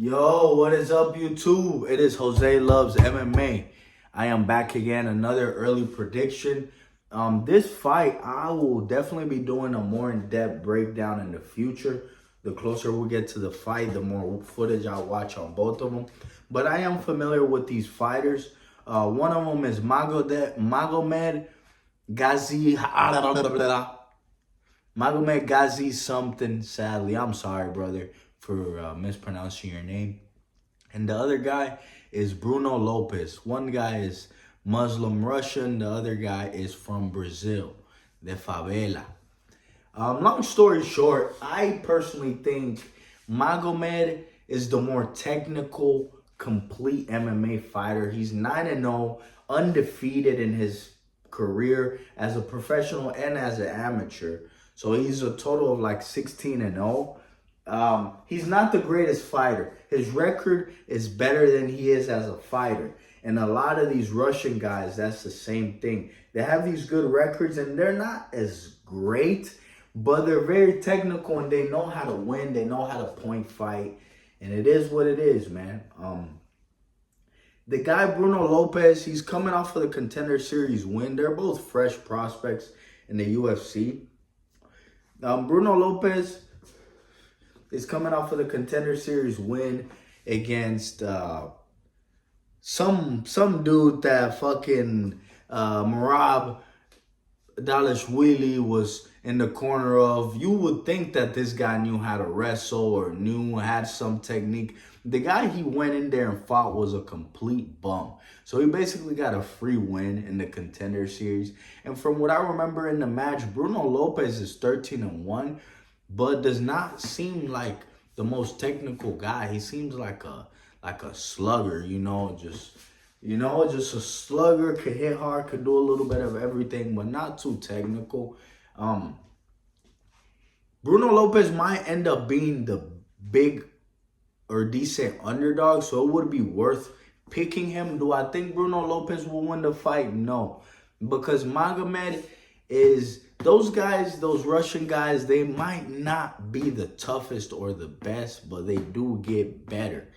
Yo, what is up, YouTube? It is Jose Loves MMA. I am back again, another early prediction. This fight, I will definitely be doing a more in-depth breakdown in the future. The closer we get to the fight, the more footage I'll watch on both of them. But I am familiar with these fighters. One of them is Magomed Magomed Ghazi something, sadly. I'm sorry, brother, for mispronouncing your name. And the other guy is Bruno Lopes. One guy is Muslim Russian. The other guy is from Brazil, the favela. Long story short, I personally think Magomed is the more technical, complete MMA fighter. He's 9-0, undefeated in his career as a professional and as an amateur. So he's a total of like 16-0. He's not the greatest fighter. His record is better than he is as a fighter. And a lot of these Russian guys, that's the same thing. They have these good records and they're not as great, but they're very technical and they know how to win. They know how to point fight. And it is what it is, man. The guy, Bruno Lopes, he's coming off of the Contender Series win. They're both fresh prospects in the UFC. Bruno Lopes is coming off of the Contender Series win against some dude that fucking Merab Dalashvili was in the corner of. You would think that this guy knew how to wrestle or had some technique. The guy he went in there and fought was a complete bum. So he basically got a free win in the Contender Series. And from what I remember in the match, Bruno Lopes is 13-1, but does not seem like the most technical guy. He seems like a slugger, just a slugger, could hit hard, could do a little bit of everything, but not too technical. Bruno Lopes might end up being the big or decent underdog, so it would be worth picking him. Do I think Bruno Lopes will win the fight? No, because Magomed is, those guys, those Russian guys, they might not be the toughest or the best, but they do get better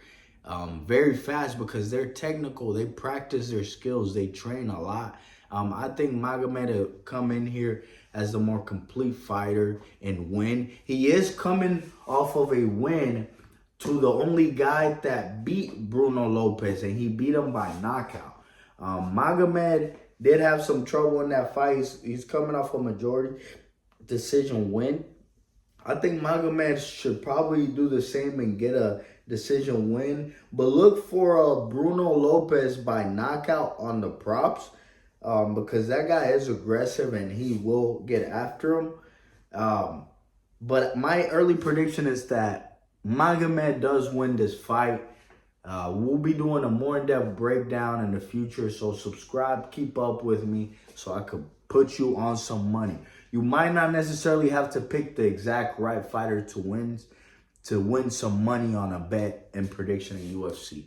very fast because they're technical. They practice their skills. They train a lot. I think Magomed will come in here as the more complete fighter and win. He is coming off of a win to the only guy that beat Bruno Lopes, and he beat him by knockout. Magomed did have some trouble in that fight. He's coming off a majority decision win. I think Magomed should probably do the same and get a decision win. But look for a Bruno Lopes by knockout on the props because that guy is aggressive and he will get after him. But my early prediction is that Magomed does win this fight. We'll be doing a more in-depth breakdown in the future, so subscribe, keep up with me so I could put you on some money. You might not necessarily have to pick the exact right fighter to win some money on a bet and prediction in UFC.